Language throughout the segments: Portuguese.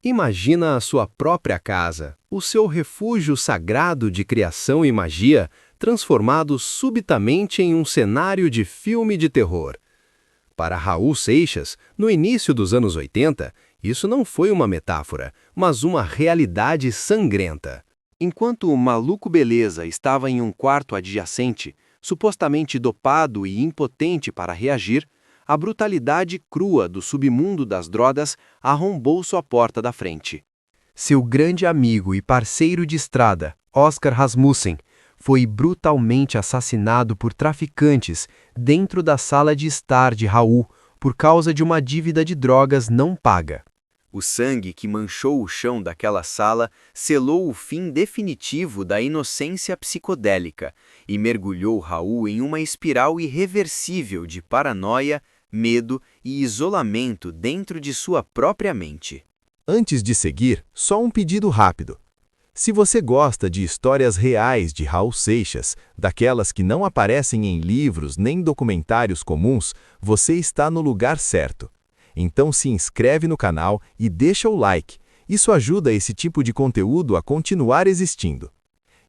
Imagina a sua própria casa, o seu refúgio sagrado de criação e magia, transformado subitamente em um cenário de filme de terror. Para Raul Seixas, no início dos anos 80, isso não foi uma metáfora, mas uma realidade sangrenta. Enquanto o maluco beleza estava em um quarto adjacente, supostamente dopado e impotente para reagir, a brutalidade crua do submundo das drogas arrombou sua porta da frente. Seu grande amigo e parceiro de estrada, Oscar Rasmussen, foi brutalmente assassinado por traficantes dentro da sala de estar de Raul por causa de uma dívida de drogas não paga. O sangue que manchou o chão daquela sala selou o fim definitivo da inocência psicodélica e mergulhou Raul em uma espiral irreversível de paranoia, medo e isolamento dentro de sua própria mente. Antes de seguir, só um pedido rápido. Se você gosta de histórias reais de Raul Seixas, daquelas que não aparecem em livros nem documentários comuns, você está no lugar certo. Então se inscreve no canal e deixa o like. Isso ajuda esse tipo de conteúdo a continuar existindo.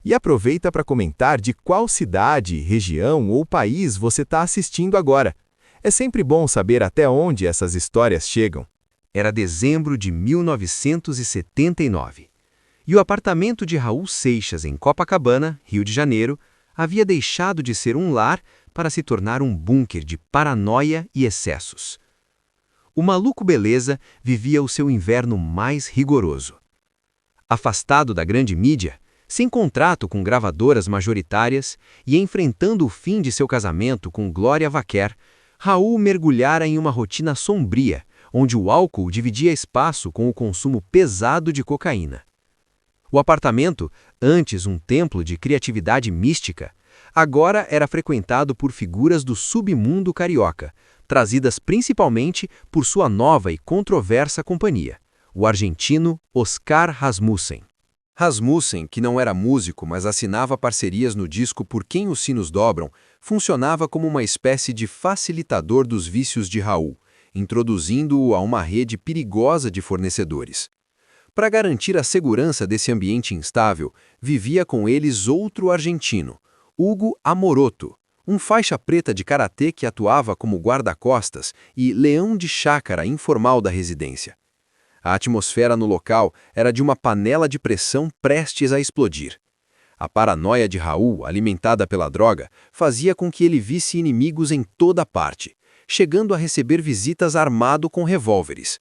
E aproveita para comentar de qual cidade, região ou país você está assistindo agora. É sempre bom saber até onde essas histórias chegam. Era dezembro de 1979. E o apartamento de Raul Seixas em Copacabana, Rio de Janeiro, havia deixado de ser um lar para se tornar um bunker de paranoia e excessos. O maluco beleza vivia o seu inverno mais rigoroso. Afastado da grande mídia, sem contrato com gravadoras majoritárias e enfrentando o fim de seu casamento com Glória Vaquer, Raul mergulhara em uma rotina sombria, onde o álcool dividia espaço com o consumo pesado de cocaína. O apartamento, antes um templo de criatividade mística, agora era frequentado por figuras do submundo carioca, trazidas principalmente por sua nova e controversa companhia, o argentino Oscar Rasmussen. Rasmussen, que não era músico, mas assinava parcerias no disco Por Quem os Sinos Dobram, funcionava como uma espécie de facilitador dos vícios de Raul, introduzindo-o a uma rede perigosa de fornecedores. Para garantir a segurança desse ambiente instável, vivia com eles outro argentino, Hugo Amoroto, um faixa preta de karatê que atuava como guarda-costas e leão de chácara informal da residência. A atmosfera no local era de uma panela de pressão prestes a explodir. A paranoia de Raul, alimentada pela droga, fazia com que ele visse inimigos em toda parte, chegando a receber visitas armado com revólveres.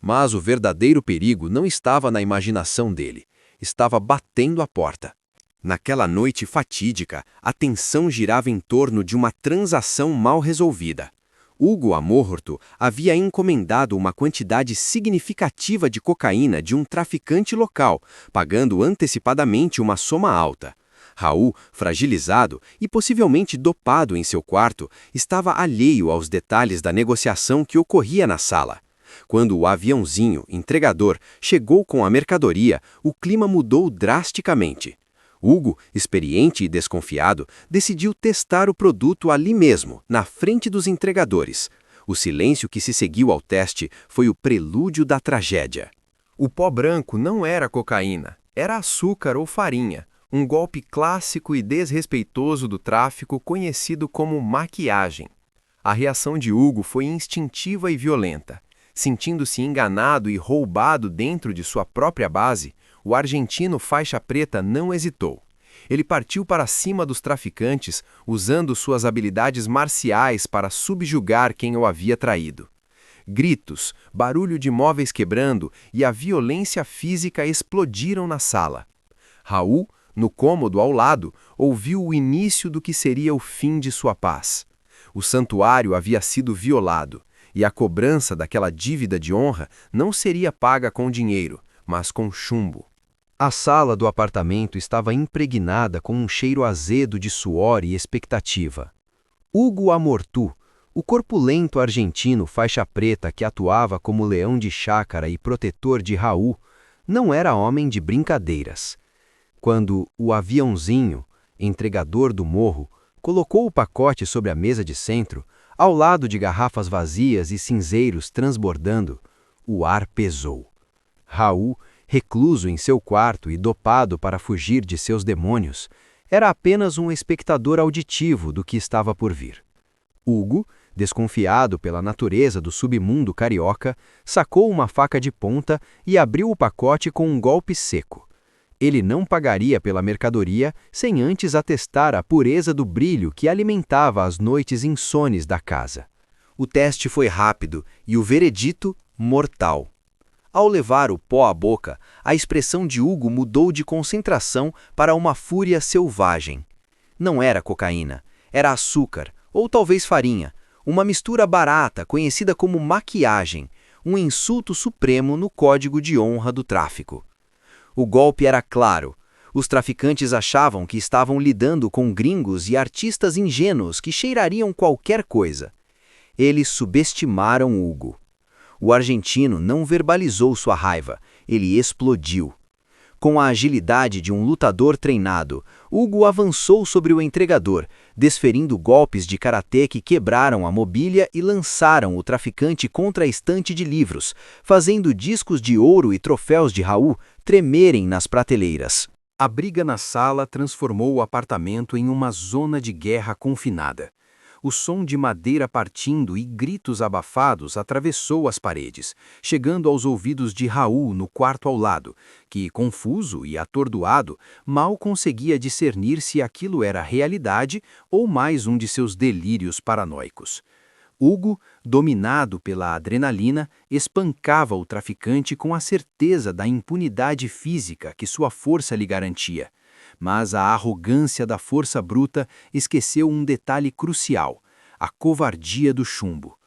Mas o verdadeiro perigo não estava na imaginação dele, estava batendo a porta. Naquela noite fatídica, a tensão girava em torno de uma transação mal resolvida. Hugo Amorto havia encomendado uma quantidade significativa de cocaína de um traficante local, pagando antecipadamente uma soma alta. Raul, fragilizado e possivelmente dopado em seu quarto, estava alheio aos detalhes da negociação que ocorria na sala. Quando o aviãozinho, entregador, chegou com a mercadoria, o clima mudou drasticamente. Hugo, experiente e desconfiado, decidiu testar o produto ali mesmo, na frente dos entregadores. O silêncio que se seguiu ao teste foi o prelúdio da tragédia. O pó branco não era cocaína, era açúcar ou farinha, um golpe clássico e desrespeitoso do tráfico conhecido como maquiagem. A reação de Hugo foi instintiva e violenta. Sentindo-se enganado e roubado dentro de sua própria base, o argentino faixa preta não hesitou. Ele partiu para cima dos traficantes, usando suas habilidades marciais para subjugar quem o havia traído. Gritos, barulho de móveis quebrando e a violência física explodiram na sala. Raul, no cômodo ao lado, ouviu o início do que seria o fim de sua paz. O santuário havia sido violado, e a cobrança daquela dívida de honra não seria paga com dinheiro, mas com chumbo. A sala do apartamento estava impregnada com um cheiro azedo de suor e expectativa. Hugo Amortu, o corpulento argentino faixa preta que atuava como leão de chácara e protetor de Raul, não era homem de brincadeiras. Quando o aviãozinho, entregador do morro, colocou o pacote sobre a mesa de centro, ao lado de garrafas vazias e cinzeiros transbordando, o ar pesou. Raul, recluso em seu quarto e dopado para fugir de seus demônios, era apenas um espectador auditivo do que estava por vir. Hugo, desconfiado pela natureza do submundo carioca, sacou uma faca de ponta e abriu o pacote com um golpe seco. Ele não pagaria pela mercadoria sem antes atestar a pureza do brilho que alimentava as noites insones da casa. O teste foi rápido e o veredito mortal. Ao levar o pó à boca, a expressão de Hugo mudou de concentração para uma fúria selvagem. Não era cocaína, era açúcar, ou talvez farinha, uma mistura barata conhecida como maquiagem, um insulto supremo no código de honra do tráfico. O golpe era claro. Os traficantes achavam que estavam lidando com gringos e artistas ingênuos que cheirariam qualquer coisa. Eles subestimaram Hugo. O argentino não verbalizou sua raiva, ele explodiu. Com a agilidade de um lutador treinado, Hugo avançou sobre o entregador, desferindo golpes de karatê que quebraram a mobília e lançaram o traficante contra a estante de livros, fazendo discos de ouro e troféus de Raul tremerem nas prateleiras. A briga na sala transformou o apartamento em uma zona de guerra confinada. O som de madeira partindo e gritos abafados atravessou as paredes, chegando aos ouvidos de Raul no quarto ao lado, que, confuso e atordoado, mal conseguia discernir se aquilo era realidade ou mais um de seus delírios paranoicos. Hugo, dominado pela adrenalina, espancava o traficante com a certeza da impunidade física que sua força lhe garantia. Mas a arrogância da força bruta esqueceu um detalhe crucial: a covardia do chumbo.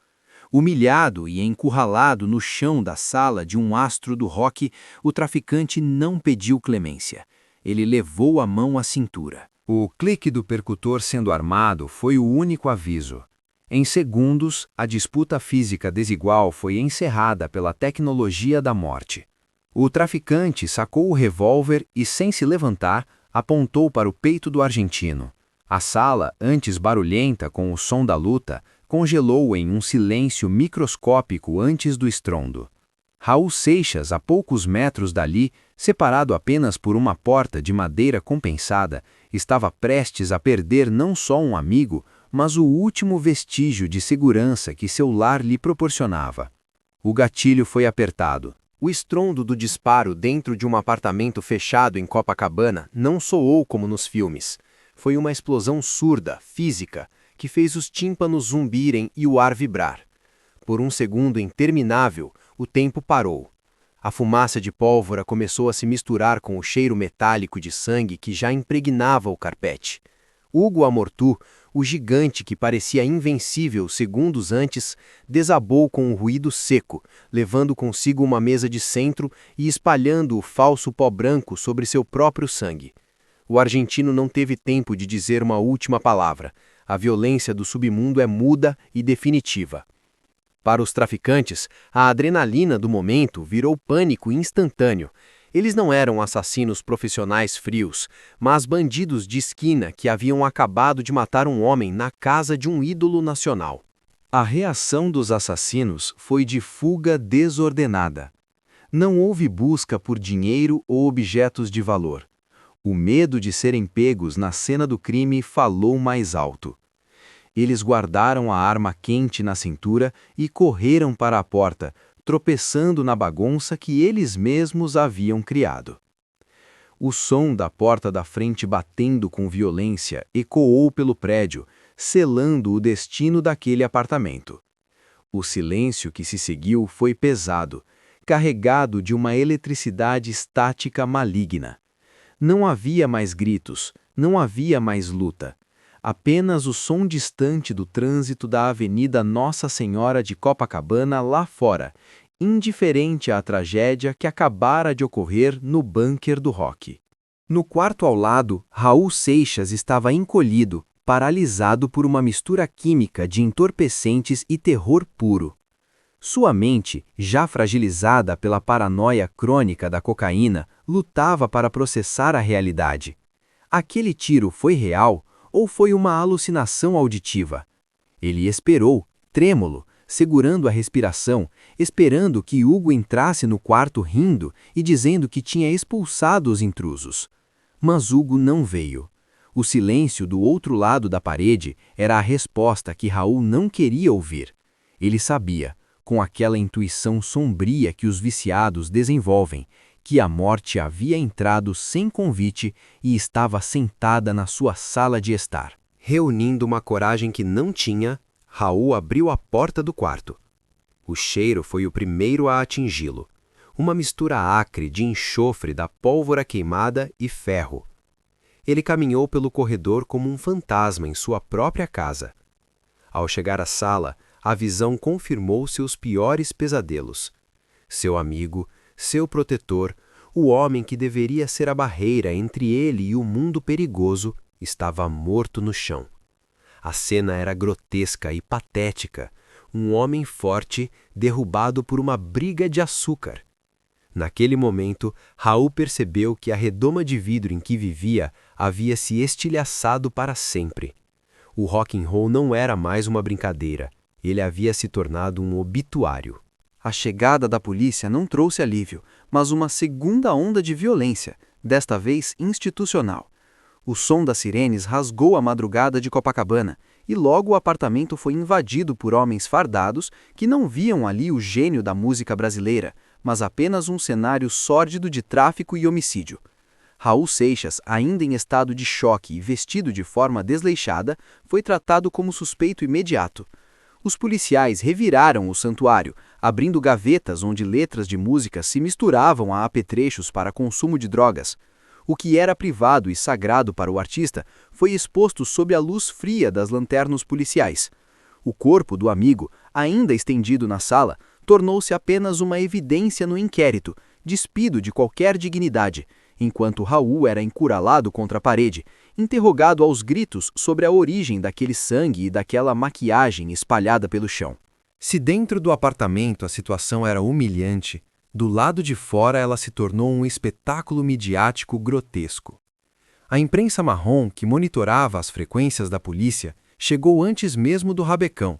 Humilhado e encurralado no chão da sala de um astro do rock, o traficante não pediu clemência. Ele levou a mão à cintura. O clique do percutor sendo armado foi o único aviso. Em segundos, a disputa física desigual foi encerrada pela tecnologia da morte. O traficante sacou o revólver e, sem se levantar, apontou para o peito do argentino. A sala, antes barulhenta com o som da luta, congelou em um silêncio microscópico antes do estrondo. Raul Seixas, a poucos metros dali, separado apenas por uma porta de madeira compensada, estava prestes a perder não só um amigo, mas o último vestígio de segurança que seu lar lhe proporcionava. O gatilho foi apertado. O estrondo do disparo dentro de um apartamento fechado em Copacabana não soou como nos filmes. Foi uma explosão surda, física, que fez os tímpanos zumbirem e o ar vibrar. Por um segundo interminável, o tempo parou. A fumaça de pólvora começou a se misturar com o cheiro metálico de sangue que já impregnava o carpete. Hugo Amortu, o gigante que parecia invencível segundos antes, desabou com um ruído seco, levando consigo uma mesa de centro e espalhando o falso pó branco sobre seu próprio sangue. O argentino não teve tempo de dizer uma última palavra. A violência do submundo é muda e definitiva. Para os traficantes, a adrenalina do momento virou pânico instantâneo. Eles não eram assassinos profissionais frios, mas bandidos de esquina que haviam acabado de matar um homem na casa de um ídolo nacional. A reação dos assassinos foi de fuga desordenada. Não houve busca por dinheiro ou objetos de valor. O medo de serem pegos na cena do crime falou mais alto. Eles guardaram a arma quente na cintura e correram para a porta, tropeçando na bagunça que eles mesmos haviam criado. O som da porta da frente batendo com violência ecoou pelo prédio, selando o destino daquele apartamento. O silêncio que se seguiu foi pesado, carregado de uma eletricidade estática maligna. Não havia mais gritos, não havia mais luta. Apenas o som distante do trânsito da Avenida Nossa Senhora de Copacabana lá fora, indiferente à tragédia que acabara de ocorrer no bunker do rock. No quarto ao lado, Raul Seixas estava encolhido, paralisado por uma mistura química de entorpecentes e terror puro. Sua mente, já fragilizada pela paranoia crônica da cocaína, lutava para processar a realidade. Aquele tiro foi real ou foi uma alucinação auditiva? Ele esperou, trêmulo, segurando a respiração, esperando que Hugo entrasse no quarto rindo e dizendo que tinha expulsado os intrusos. Mas Hugo não veio. O silêncio do outro lado da parede era a resposta que Raul não queria ouvir. Ele sabia, com aquela intuição sombria que os viciados desenvolvem, que a morte havia entrado sem convite e estava sentada na sua sala de estar. Reunindo uma coragem que não tinha, Raul abriu a porta do quarto. O cheiro foi o primeiro a atingi-lo. Uma mistura acre de enxofre da pólvora queimada e ferro. Ele caminhou pelo corredor como um fantasma em sua própria casa. Ao chegar à sala, a visão confirmou seus piores pesadelos. Seu amigo, seu protetor, o homem que deveria ser a barreira entre ele e o mundo perigoso, estava morto no chão. A cena era grotesca e patética. Um homem forte derrubado por uma briga de açúcar. Naquele momento, Raul percebeu que a redoma de vidro em que vivia havia se estilhaçado para sempre. O rock and roll não era mais uma brincadeira. Ele havia se tornado um obituário. A chegada da polícia não trouxe alívio, mas uma segunda onda de violência, desta vez institucional. O som das sirenes rasgou a madrugada de Copacabana, e logo o apartamento foi invadido por homens fardados que não viam ali o gênio da música brasileira, mas apenas um cenário sórdido de tráfico e homicídio. Raul Seixas, ainda em estado de choque e vestido de forma desleixada, foi tratado como suspeito imediato. Os policiais reviraram o santuário, abrindo gavetas onde letras de música se misturavam a apetrechos para consumo de drogas. O que era privado e sagrado para o artista foi exposto sob a luz fria das lanternas policiais. O corpo do amigo, ainda estendido na sala, tornou-se apenas uma evidência no inquérito, despido de qualquer dignidade, enquanto Raul era encurralado contra a parede, interrogado aos gritos sobre a origem daquele sangue e daquela maquiagem espalhada pelo chão. Se dentro do apartamento a situação era humilhante, do lado de fora ela se tornou um espetáculo midiático grotesco. A imprensa marrom, que monitorava as frequências da polícia, chegou antes mesmo do rabecão.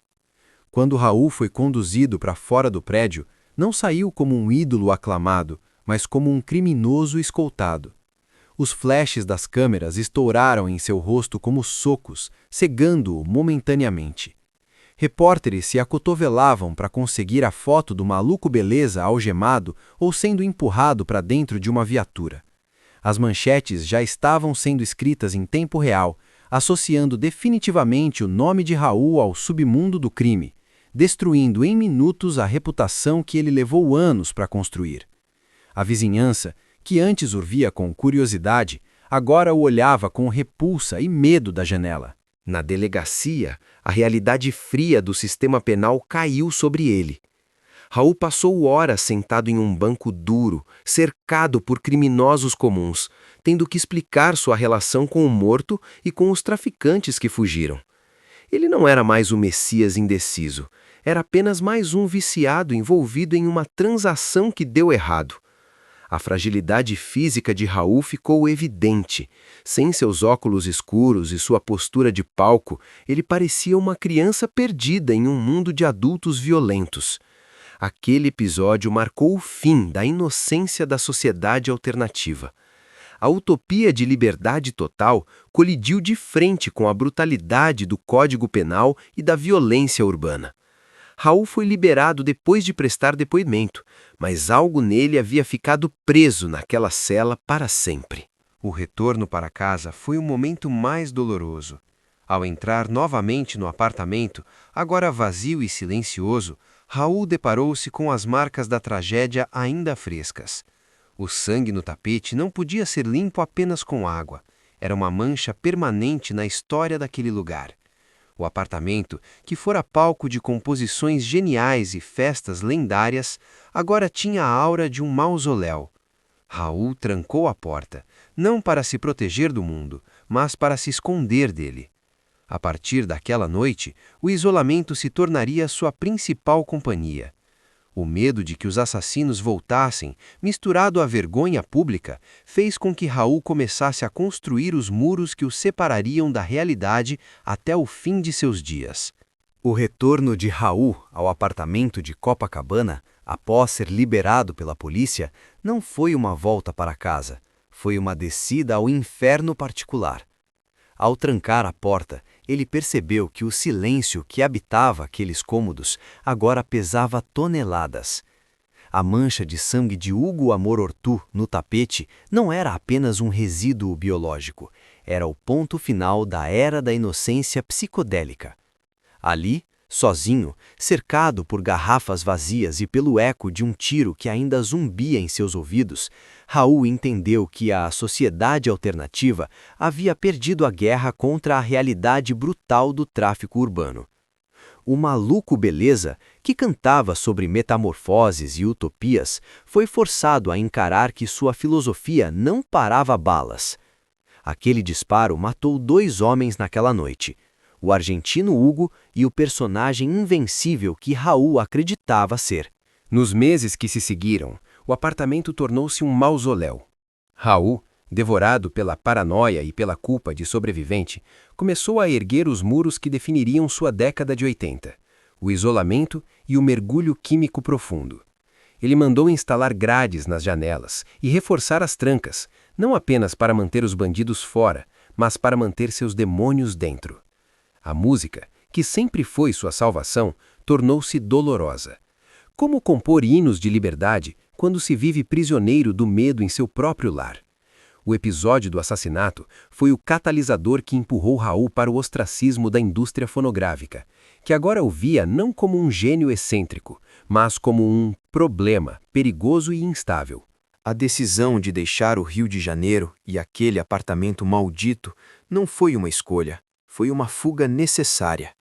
Quando Raul foi conduzido para fora do prédio, não saiu como um ídolo aclamado, mas como um criminoso escoltado. Os flashes das câmeras estouraram em seu rosto como socos, cegando-o momentaneamente. Repórteres se acotovelavam para conseguir a foto do maluco beleza algemado ou sendo empurrado para dentro de uma viatura. As manchetes já estavam sendo escritas em tempo real, associando definitivamente o nome de Raul ao submundo do crime, destruindo em minutos a reputação que ele levou anos para construir. A vizinhança, que antes o via com curiosidade, agora o olhava com repulsa e medo da janela. Na delegacia, a realidade fria do sistema penal caiu sobre ele. Raul passou horas sentado em um banco duro, cercado por criminosos comuns, tendo que explicar sua relação com o morto e com os traficantes que fugiram. Ele não era mais o Messias indeciso, era apenas mais um viciado envolvido em uma transação que deu errado. A fragilidade física de Raul ficou evidente. Sem seus óculos escuros e sua postura de palco, ele parecia uma criança perdida em um mundo de adultos violentos. Aquele episódio marcou o fim da inocência da sociedade alternativa. A utopia de liberdade total colidiu de frente com a brutalidade do Código Penal e da violência urbana. Raul foi liberado depois de prestar depoimento, mas algo nele havia ficado preso naquela cela para sempre. O retorno para casa foi o momento mais doloroso. Ao entrar novamente no apartamento, agora vazio e silencioso, Raul deparou-se com as marcas da tragédia ainda frescas. O sangue no tapete não podia ser limpo apenas com água. Era uma mancha permanente na história daquele lugar. O apartamento, que fora palco de composições geniais e festas lendárias, agora tinha a aura de um mausoléu. Raul trancou a porta, não para se proteger do mundo, mas para se esconder dele. A partir daquela noite, o isolamento se tornaria sua principal companhia. O medo de que os assassinos voltassem, misturado à vergonha pública, fez com que Raul começasse a construir os muros que o separariam da realidade até o fim de seus dias. O retorno de Raul ao apartamento de Copacabana, após ser liberado pela polícia, não foi uma volta para casa, foi uma descida ao inferno particular. Ao trancar a porta, ele percebeu que o silêncio que habitava aqueles cômodos agora pesava toneladas. A mancha de sangue de Hugo Amor Ortu no tapete não era apenas um resíduo biológico, era o ponto final da era da inocência psicodélica. Ali, sozinho, cercado por garrafas vazias e pelo eco de um tiro que ainda zumbia em seus ouvidos, Raul entendeu que a sociedade alternativa havia perdido a guerra contra a realidade brutal do tráfico urbano. O maluco beleza, que cantava sobre metamorfoses e utopias, foi forçado a encarar que sua filosofia não parava balas. Aquele disparo matou 2 homens naquela noite, o argentino Hugo e o personagem invencível que Raul acreditava ser. Nos meses que se seguiram, o apartamento tornou-se um mausoléu. Raul, devorado pela paranoia e pela culpa de sobrevivente, começou a erguer os muros que definiriam sua década de 80, o isolamento e o mergulho químico profundo. Ele mandou instalar grades nas janelas e reforçar as trancas, não apenas para manter os bandidos fora, mas para manter seus demônios dentro. A música, que sempre foi sua salvação, tornou-se dolorosa. Como compor hinos de liberdade quando se vive prisioneiro do medo em seu próprio lar? O episódio do assassinato foi o catalisador que empurrou Raul para o ostracismo da indústria fonográfica, que agora o via não como um gênio excêntrico, mas como um problema perigoso e instável. A decisão de deixar o Rio de Janeiro e aquele apartamento maldito não foi uma escolha, foi uma fuga necessária.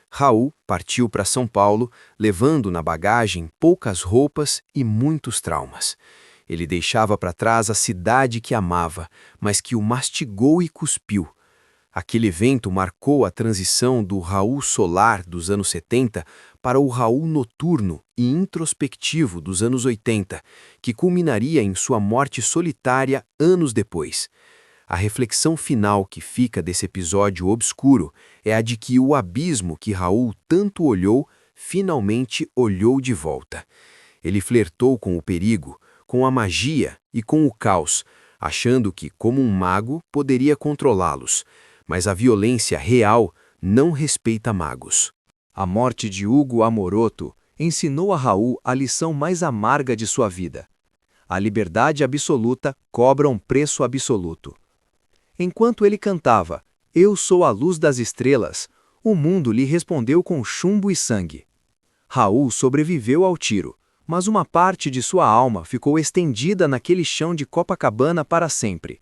Raul partiu para São Paulo, levando na bagagem poucas roupas e muitos traumas. Ele deixava para trás a cidade que amava, mas que o mastigou e cuspiu. Aquele evento marcou a transição do Raul solar dos anos 70 para o Raul noturno e introspectivo dos anos 80, que culminaria em sua morte solitária anos depois. A reflexão final que fica desse episódio obscuro é a de que o abismo que Raul tanto olhou, finalmente olhou de volta. Ele flertou com o perigo, com a magia e com o caos, achando que, como um mago, poderia controlá-los. Mas a violência real não respeita magos. A morte de Hugo Amoroto ensinou a Raul a lição mais amarga de sua vida. A liberdade absoluta cobra um preço absoluto. Enquanto ele cantava, "Eu sou a luz das estrelas", o mundo lhe respondeu com chumbo e sangue. Raul sobreviveu ao tiro, mas uma parte de sua alma ficou estendida naquele chão de Copacabana para sempre.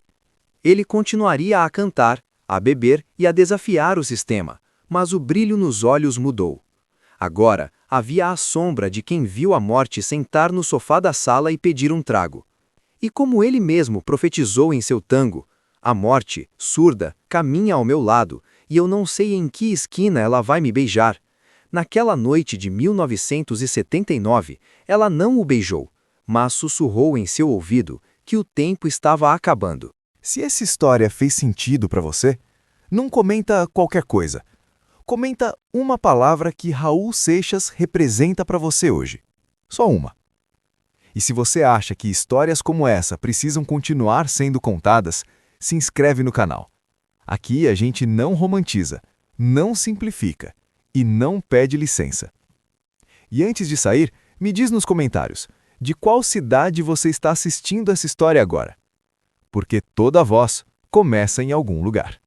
Ele continuaria a cantar, a beber e a desafiar o sistema, mas o brilho nos olhos mudou. Agora, havia a sombra de quem viu a morte sentar no sofá da sala e pedir um trago. E como ele mesmo profetizou em seu tango, "A morte, surda, caminha ao meu lado, e eu não sei em que esquina ela vai me beijar." Naquela noite de 1979, ela não o beijou, mas sussurrou em seu ouvido que o tempo estava acabando. Se essa história fez sentido para você, não comenta qualquer coisa. Comenta uma palavra que Raul Seixas representa para você hoje. Só uma. E se você acha que histórias como essa precisam continuar sendo contadas, se inscreve no canal. Aqui a gente não romantiza, não simplifica e não pede licença. E antes de sair, me diz nos comentários, de qual cidade você está assistindo essa história agora? Porque toda voz começa em algum lugar.